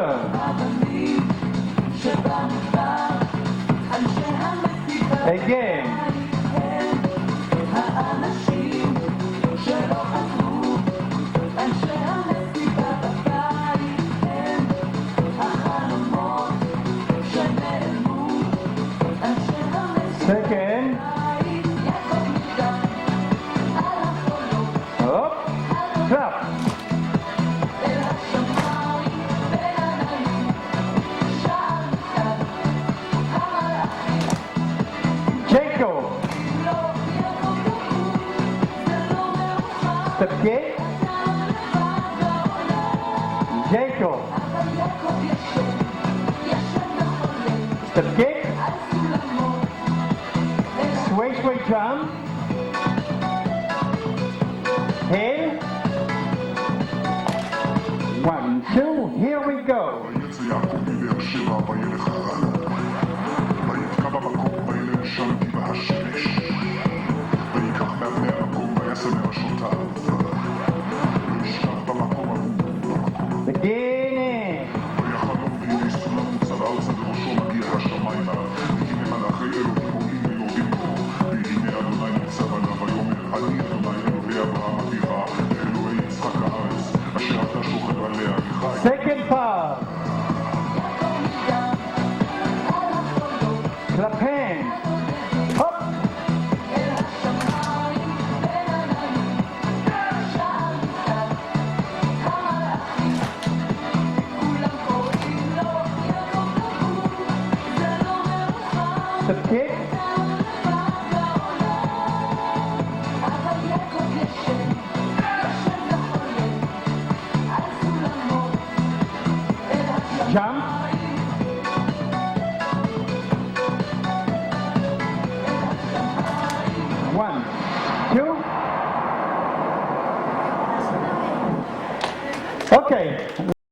Good. Again. Second. Up. Clap. Jacob. Step kick. Jacob. Step kick. Sway, sway, jump. Heel. 1, 2, here we go. ויצא יעקב מבאר שבע וילך הרן. ויתקע במקום וילך שלתי בהשמש. ויקח מאבני המקום ויעשה מראשותיו. וישכב במקום ההוא. Beginning. ויחלום והנה סולם מוצב ארצה בראשו מגיע השמיימה. והנה מלאכי אלוהים עולים ויורדים בו. והנה אדוני ניצב עליו ויאמר אני אדוני אלוהי אברהם אביך ואלוהי יצחק הארץ אשר אתה שוכב עליה וחי. Second part. Clap hands. Up. Step kick. Jump. One, two. Okay.